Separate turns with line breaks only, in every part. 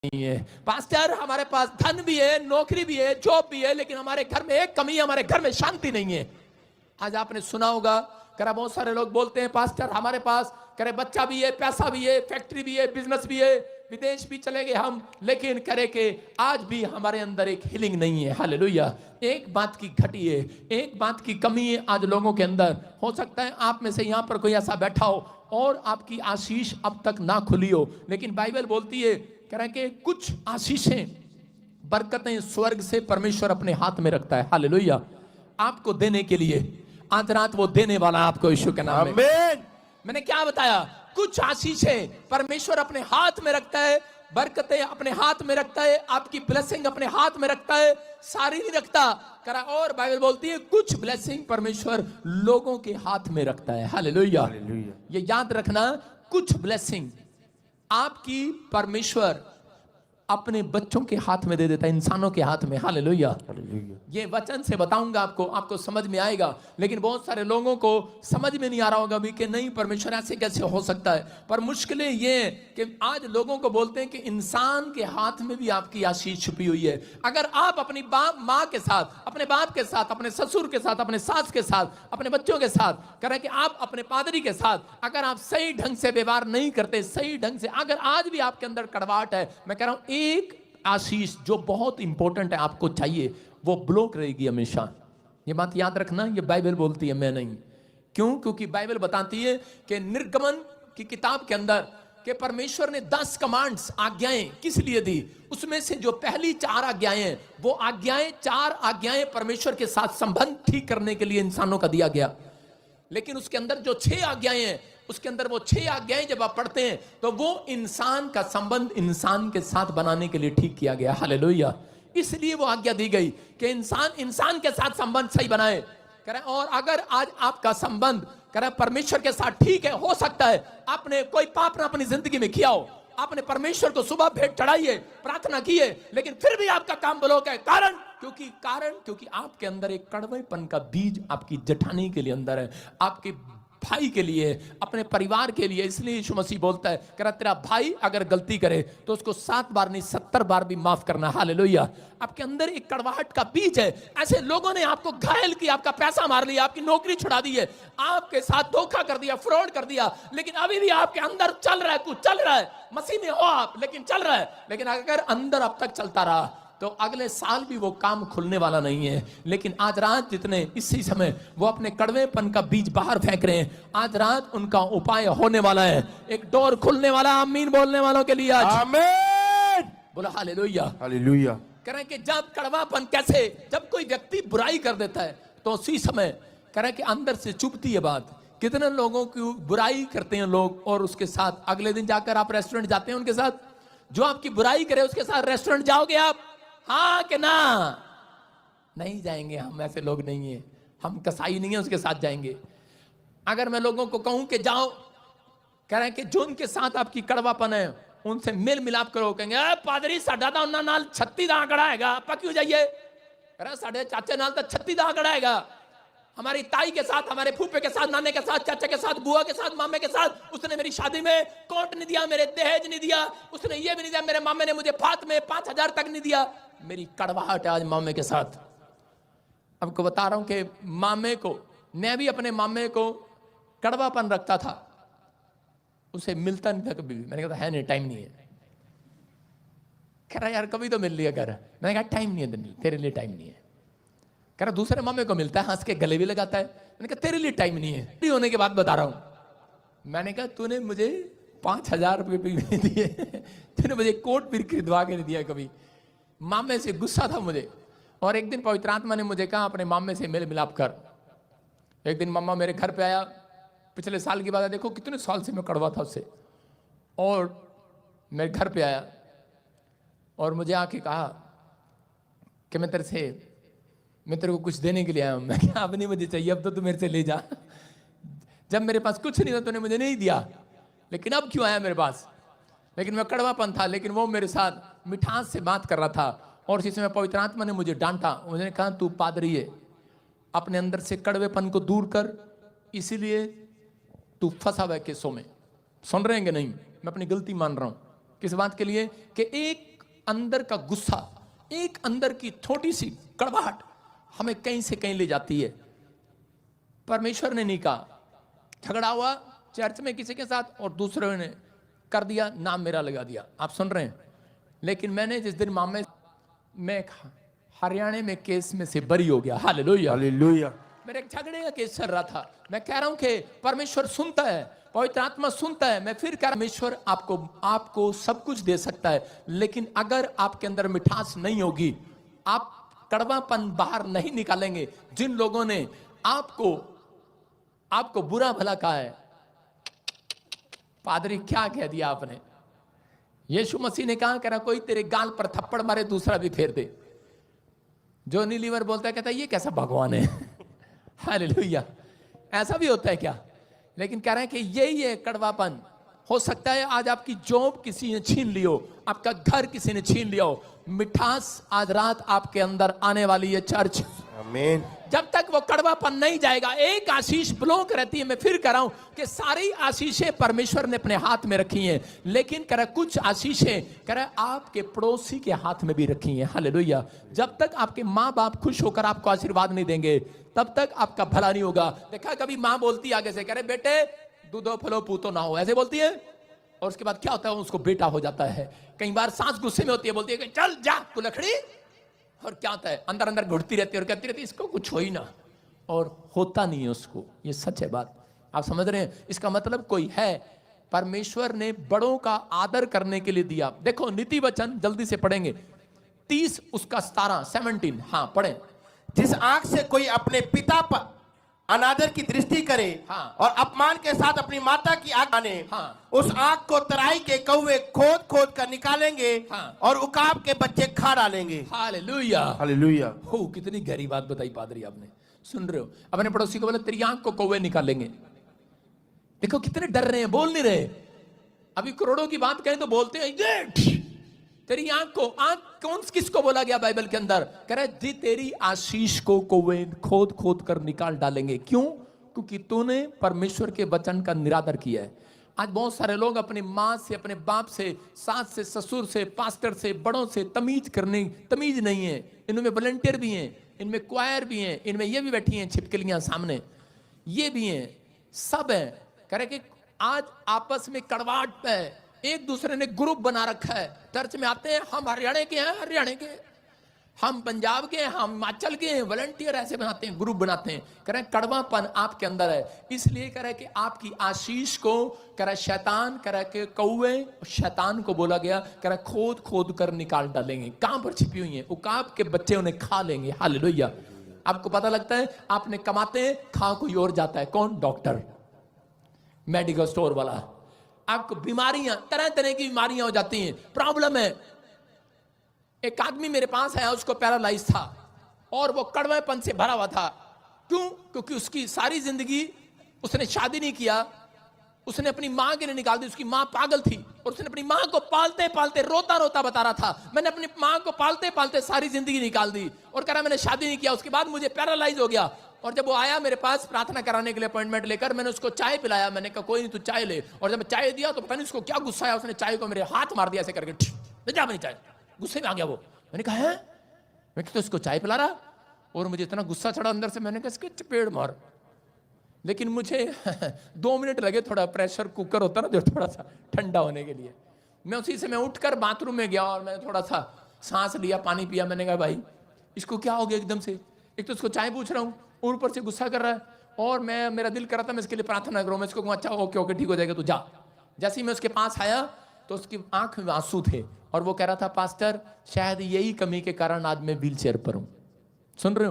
नहीं है। पास्टर हमारे पास धन भी है, नौकरी भी है, जॉब भी है, लेकिन हमारे घर में एक कमी है, हमारे घर में शांति नहीं है। आज आपने सुना होगा, करा बहुत सारे लोग बोलते हैं पास्टर हमारे पास करे बच्चा भी है, पैसा भी है, फैक्ट्री भी है, बिजनेस भी है, विदेश भी चले गए हम, लेकिन करे के आज भी हमारे अंदर एक हीलिंग नहीं है। हालेलुया। एक बात की घटी है, एक बात की कमी है आज लोगों के अंदर। हो सकता है आप में से यहां पर कोई ऐसा बैठा हो और आपकी आशीष अब तक ना खुली हो, लेकिन बाइबल बोलती है कह रहे कि कुछ आशीषें, बरकतें स्वर्ग से परमेश्वर अपने हाथ में रखता है। हालेलुया। आपको देने के लिए आज रात वो देने वाला है आपको, यीशु के नाम में।
आमीन।
मैंने क्या बताया? कुछ आशीषें परमेश्वर अपने हाथ में रखता है, बरकतें अपने हाथ में रखता है, आपकी ब्लेसिंग अपने हाथ में रखता है, सारी नहीं रखता करा। और बाइबल बोलती है कुछ ब्लेसिंग परमेश्वर लोगों के हाथ में रखता है। हालेलुया। ये याद रखना, कुछ ब्लेसिंग आपकी परमेश्वर अपने बच्चों के हाथ में दे देता है, इंसानों के हाथ में। हालेलुया। ये वचन से बताऊंगा आपको, आपको समझ में आएगा, लेकिन बहुत सारे लोगों को समझ में नहीं आ रहा होगा भी कि नहीं परमेश्वर ऐसे कैसे हो सकता है। पर मुश्किलें ये कि आज लोगों को बोलते हैं कि इंसान के हाथ में भी आपकी आशीष छुपी हुई है। अगर आप अपनी माँ के साथ, अपने बाप के साथ, अपने ससुर के साथ, अपने सास के साथ, अपने बच्चों के साथ, करें कि आप अपने पादरी के साथ अगर आप सही ढंग से व्यवहार नहीं करते, सही ढंग से अगर आज भी आपके अंदर कड़वाहट है, मैं कह रहा हूं एक आशीष जो बहुत इंपॉर्टेंट है आपको चाहिए, वो ब्लॉक रहेगी हमेशा। ये बात याद रखना, ये बाइबल बोलती है, मैं नहीं। क्यों? क्योंकि बाइबल बताती है कि निर्गमन की किताब के अंदर कि परमेश्वर ने 10 कमांड्स, आज्ञाएं किस लिए दी? उसमें से जो पहली 4 आज्ञाएं हैं, वो आज्ञाएं 4 आज्ञाएं परमेश्वर के साथ संबंध ठीक करने के लिए इंसानों का दिया गया। लेकिन उसके अंदर जो 6 आज्ञाएं हैं, उसके अंदर वो 6 आज्ञाएं जब आप पढ़ते हैं तो वो इंसान का संबंध इंसान के साथ बनाने के लिए ठीक किया गया। हालेलुया। इसलिए वो आज्ञा दी गई कि इंसान के साथ संबंध सही बनाए करें। और अगर आज आपका संबंध करें परमेश्वर के साथ ठीक है, हो सकता है आपने कोई पाप ना अपनी जिंदगी में किया हो, आपने परमेश्वर को सुबह भेंट चढ़ाई है, प्रार्थना की है, लेकिन फिर भी आपका काम ब्लॉक है। कारण क्योंकि आपके अंदर एक कड़वेपन का बीज आपकी जेठानी के लिए अंदर है, आपके भाई के लिए, अपने परिवार के लिए। इसलिए यीशु मसीह बोलता है कि तेरा भाई अगर गलती करे तो उसको 7 बार नहीं 70 बार भी माफ करना। हालेलुया। आपके अंदर एक कड़वाहट का बीज है। ऐसे लोगों ने आपको घायल किया, आपका पैसा मार लिया, आपकी नौकरी छुड़ा दी है, आपके साथ धोखा कर दिया, फ्रॉड कर दिया, लेकिन अभी भी आपके अंदर चल रहा है, कुछ चल रहा है। मसीह में हो आप, लेकिन चल रहा है। लेकिन अगर अंदर अब तक चलता रहा तो अगले साल भी वो काम खुलने वाला नहीं है। लेकिन आज रात जितने इसी समय वो अपने कड़वेपन का बीज बाहर फेंक रहे हैं, आज रात उनका उपाय होने वाला है, एक डोर खुलने वाला। आमीन बोलने वालों के लिए आज
आमीन।
बोला हालेलुया।
हालेलुया।
कह रहे हैं कि जब कड़वापन कैसे, जब कोई व्यक्ति बुराई कर देता है तो उसी समय कह रहे हैं कि अंदर से चुभती है बात। कितने लोगों की बुराई करते हैं लोग और उसके साथ अगले दिन जाकर आप रेस्टोरेंट जाते हैं उनके साथ, जो आपकी बुराई करे उसके साथ रेस्टोरेंट जाओगे आप? हाँ कि ना? नहीं जाएंगे। हम ऐसे लोग नहीं है, हम कसाई नहीं है उसके साथ जाएंगे। अगर मैं लोगों को कहूं कि जाओ, कह रहे हैं कि जो उनके साथ आपकी कड़वापन है उनसे मेल मिलाप करो, कहेंगे पादरी साडा दा उन्ना नाल 36 दा आंकड़ा हैगा, आप क्यों जाइए? कह रहे साडे चाचे नाल तो 36 दा आंकड़ा हैगा। हमारी ताई के साथ, हमारे फूफे के साथ, नाने के साथ, चाचा के साथ, बुआ के साथ, मामे के साथ, उसने मेरी शादी में कोट नहीं दिया, मेरे दहेज नहीं दिया, उसने ये भी नहीं दिया, मेरे मामे ने मुझे फात में 5000 तक नहीं दिया। मेरी कड़वाहट है आज मामे के साथ। आपको बता रहा हूं कि मामे को, मैं भी अपने मामे को कड़वापन रखता था, उसे मिलता नहीं था कभी भी। मैंने कहा है नहीं, टाइम नहीं है। कह रहा यार कभी तो मिल लिया कर। मैंने कहा टाइम नहीं है तेरे लिए, टाइम नहीं है। कह रहा दूसरे मामे को मिलता है, हंस के गले भी लगाता है। मैंने कहा तेरे लिए टाइम नहीं है। फ्री होने के बाद बता रहा हूं। मैंने कहा तूने मुझे 5000 रुपये भी नहीं दिए, तूने मुझे कोट भी खरीदवा के नहीं दिया कभी। मामे से गुस्सा था मुझे। और एक दिन पवित्र आत्मा ने मुझे कहा अपने मामे से मेल मिलाप कर। एक दिन मामा मेरे घर पे आया, पिछले साल की बात है, देखो कितने साल से मैं कड़वा था उससे। और मेरे घर पे आया और मुझे आके कहा कि मैं तेरे को कुछ देने के लिए आया हूं। मैं क्या अब नहीं मुझे चाहिए, अब तो तू मेरे से ले जा। जब मेरे पास कुछ नहीं था तूने मुझे नहीं दिया, लेकिन अब क्यों आया मेरे पास? लेकिन मैं कड़वापन था, लेकिन वो मेरे साथ मिठास से बात कर रहा था। और इसी समय पवित्र आत्मा ने मुझे डांटा। उन्होंने कहा तू पादरी है, अपने अंदर से कड़वेपन को दूर कर, इसीलिए तू फंसा हुआ है केसों में। सुन रहे हैं कि नहीं? मैं अपनी गलती मान रहा हूं। किस बात के लिए? कि एक अंदर का गुस्सा, एक अंदर की छोटी सी कड़वाहट हमें कहीं से कहीं ले जाती है। परमेश्वर ने नहीं कहा, झगड़ा हुआ चर्च में किसी के साथ और दूसरे ने कर दिया, नाम मेरा लगा दिया। आप सुन रहे हैं? लेकिन मैंने जिस दिन मामले में हरियाणा में केस में से बरी हो गया, हालेलुया
हालेलुया।
मेरे एक झगड़े का केस चल रहा था। मैं कह रहा हूं कि परमेश्वर सुनता है, पवित्र आत्मा सुनता है। मैं फिर कह रहा हूं, परमेश्वर आपको सब कुछ दे सकता है, लेकिन अगर आपके अंदर मिठास नहीं होगी, आप कड़वापन बाहर नहीं निकालेंगे। जिन लोगों ने आपको बुरा भला कहा है, पादरी क्या कह दिया आपने? यीशु मसीह ने कहा, कह रहा कोई तेरे गाल पर थप्पड़ मारे दूसरा भी फेर दे। जॉनी लीवर बोलता है, कहता है ये कैसा भगवान है? हालेलुया। ऐसा भी होता है क्या? लेकिन कह रहे हैं कि यही है कड़वापन। हो सकता है आज आपकी जॉब किसी ने छीन लियो, आपका घर किसी ने छीन लिया हो। मिठास आज रात आपके अंदर आने वाली है चर्च।
आमीन।
जब तक वो कड़वापन नहीं जाएगा, एक आशीष ब्लॉक रहती है। मैं फिर कह रहा हूं कि सारी आशीषें परमेश्वर ने अपने हाथ में रखी हैं, लेकिन कह रहा कुछ आशीषें कह रहा आपके पड़ोसी के हाथ में भी रखी हैं। हालेलुया। जब तक आपके माँ बाप खुश होकर आपको आशीर्वाद नहीं देंगे, तब तक आपका भला नहीं होगा। देखा कभी माँ बोलती आगे से, कह रहे बेटे दूधो फलो पूतो ना हो, ऐसे बोलती है, और उसके बाद क्या होता है, उसको बेटा हो जाता है। कई बार सास गुस्से में होती है, बोलती है कि चल जा तू लकड़ी, और क्या होता है, अंदर अंदर घुटती रहती है और कहती रहती है इसको कुछ हो ही ना, और होता नहीं है उसको। ये सच है बात, आप समझ रहे हैं? इसका मतलब कोई है, परमेश्वर ने बड़ों का आदर करने के लिए दिया। देखो नीति वचन जल्दी से पढ़ेंगे, 30 उसका 17 हाँ पढ़े।
जिस आंख से कोई अपने पिता पर अनादर की दृष्टि करे,
हाँ,
और अपमान के साथ अपनी माता की आंख माने,
हाँ,
उस आंख को तराई के कौवे खोद खोद कर निकालेंगे,
हाँ,
और उकाब के बच्चे खा डालेंगे।
Hallelujah
hallelujah.
हो, कितनी गहरी बात बताई पादरी आपने। सुन रहे हो? अपने पड़ोसी को बोले तेरी आंख को कौवे निकालेंगे। देखो कितने डर रहे हैं, बोल नहीं रहे। अभी करोड़ों की बात कहें तो बोलते हैं तेरी आंख को, आंख कौन किसको बोला गया बाइबल के अंदर? कह रहे जी तेरी आशीष को कौवे खोद खोद कर निकाल डालेंगे। क्यों? क्योंकि तूने परमेश्वर के वचन का निरादर किया है। आज बहुत सारे लोग अपनी माँ से, अपने बाप से, सास से, ससुर से, पास्टर से, बड़ों से तमीज नहीं है। इनमें वॉलंटियर भी हैं, इनमें क्वायर भी हैं, इनमें ये भी बैठी हैं छिपकलियां सामने, ये भी हैं, सब हैं। कह रहे कि आज आपस में कड़वाहट पे एक दूसरे ने ग्रुप बना रखा है। चर्च में आते हैं, हम हरियाणा के हैं, हरियाणा के, हम पंजाब के हैं, हम हिमाचल के हैं, वॉलंटियर ऐसे बनाते हैं, ग्रुप बनाते हैं। कह रहे कड़वापन आपके अंदर है, इसलिए कह रहे कि आपकी आशीष को कह रहे शैतान, कह रहे कि कौवे शैतान को बोला गया, कह रहे खोद खोद कर निकाल डालेंगे। कहां पर छिपी हुई है? उकाब के बच्चे उन्हें खा लेंगे। हालेलुया। आपको पता लगता है आपने कमाते हैं, खा कोई और जाता है। कौन? डॉक्टर, मेडिकल स्टोर वाला। आपको बीमारियां, तरह तरह की बीमारियां हो जाती हैं, प्रॉब्लम है। एक आदमी मेरे पास आया, उसको पैरालाइज था और वो कड़वेपन से भरा हुआ था। क्यों? क्योंकि उसकी सारी जिंदगी उसने शादी नहीं किया, उसने अपनी मां के लिए निकाल दी। उसकी मां पागल थी और उसने अपनी मां को पालते पालते रोता रोता बता रहा था, मैंने अपनी मां को पालते पालते सारी जिंदगी निकाल दी, और कह रहा मैंने शादी नहीं किया, उसके बाद मुझे पैरालाइज हो गया। और जब वो आया मेरे पास प्रार्थना कराने के लिए अपॉइंटमेंट लेकर, मैंने उसको चाय पिलाया। मैंने कहा कोई नहीं तू चाय ले, और जब मैं चाय दिया तो पता नहीं उसको क्या गुस्सा आया, उसने चाय को मेरे हाथ मार दिया ऐसे करके, जा मेरी चाय। गुस्से में आ गया वो। मैंने कहा है, मैं तो उसको चाय पिला रहा, और मुझे इतना गुस्सा चढ़ा अंदर से, मैंने कहा इसके चपेड़ मार। लेकिन मुझे 2 मिनट लगे, थोड़ा प्रेशर कुकर होता ना जो, थोड़ा सा ठंडा होने के लिए। मैं उसी से मैं उठकर बाथरूम में गया और मैंने थोड़ा सा सांस लिया, पानी पिया। मैंने कहा भाई इसको क्या हो गया एकदम से? एक तो उसको चाय पूछ रहा हूँ, ऊपर से गुस्सा कर रहा है, और मेरा दिल कर रहा था मैं इसके लिए प्रार्थना करूँ। मैं इसको कहूँ अच्छा ओके ओके ठीक हो जाएगा, तू जा। जैसे ही मैं उसके पास आया तो उसकी आंख में आंसू थे, और वो कह रहा था पास्टर शायद यही कमी के कारण आज मैं व्हील चेयर पर हूँ। सुन रहे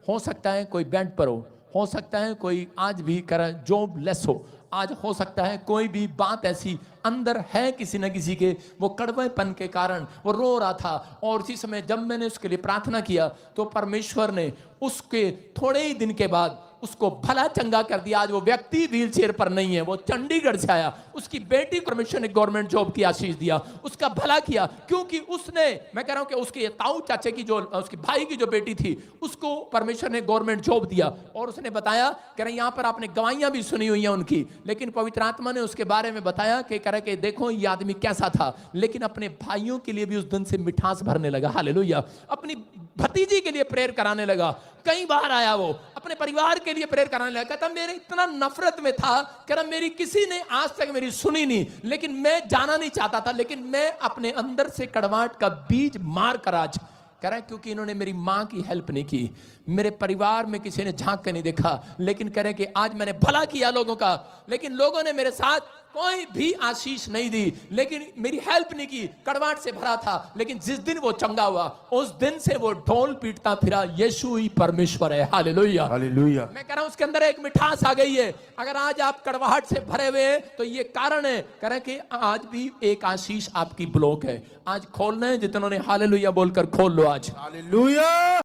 हो सकता है कोई बेड पर हो सकता है कोई आज भी कर जॉब लेस आज हो सकता है कोई भी बात ऐसी अंदर है किसी न किसी के, वो कड़वेपन के कारण वो रो रहा था। और उसी समय जब मैंने उसके लिए प्रार्थना किया तो परमेश्वर ने उसके थोड़े ही दिन के बाद उसको भला चंगा कर दिया। आज वो व्यक्ति व्हील चेयर पर नहीं है, वो चंडीगढ़ से आया, उसकी बेटी को परमेश्वर ने गवर्नमेंट जॉब की आशीष दिया, उसका भला किया, क्योंकि उसने, मैं कह रहा हूं कि उसके ताऊ चाचे की जो, उसके भाई की जो बेटी थी, उसको परमेश्वर ने गवर्नमेंट जॉब दिया। और उसने बताया, कह रहे यहां पर आपने गवाहियां भी सुनी हुई हैं उनकी, लेकिन पवित्र आत्मा ने उसके बारे में बताया कि कह रहे कि देखो ये आदमी कैसा था, लेकिन अपने भाइयों के लिए भी उस दिन से मिठास भरने लगा। हालेलुया। अपनी भतीजी के लिए प्रेयर कराने लगा। कई बार आया वो, अपने परिवार के लिए प्रेयर कराने लगा। कहता मेरे इतना नफरत में था, कह रहा मेरी किसी ने आज तक मेरी सुनी नहीं, लेकिन मैं जाना नहीं चाहता था, लेकिन मैं अपने अंदर से कड़वाहट का बीज मार कर आज, कह रहा है क्योंकि इन्होंने मेरी मां की हेल्प नहीं की, मेरे परिवार में किसी ने झांक के नहीं देखा, लेकिन कह रहे कि आज मैंने भला किया लोगों का, लेकिन लोगों ने मेरे साथ कोई भी आशीष नहीं दी, लेकिन मेरी हेल्प नहीं की, कड़वाहट से भरा था। लेकिन जिस दिन वो चंगा हुआ, उस दिन से वो ढोल पीटता फिरा, यीशु ही परमेश्वर है। Hallelujah,
hallelujah.
मैं कह रहा हूं उसके अंदर एक मिठास आ गई है। अगर आज आप कड़वाहट से भरे हुए हैं तो ये कारण है, कह रहे कि आज भी एक आशीष आपकी ब्लॉक है। आज खोलना है, जितनों ने हालेलुया बोलकर खोल लो आज।
हालेलुया।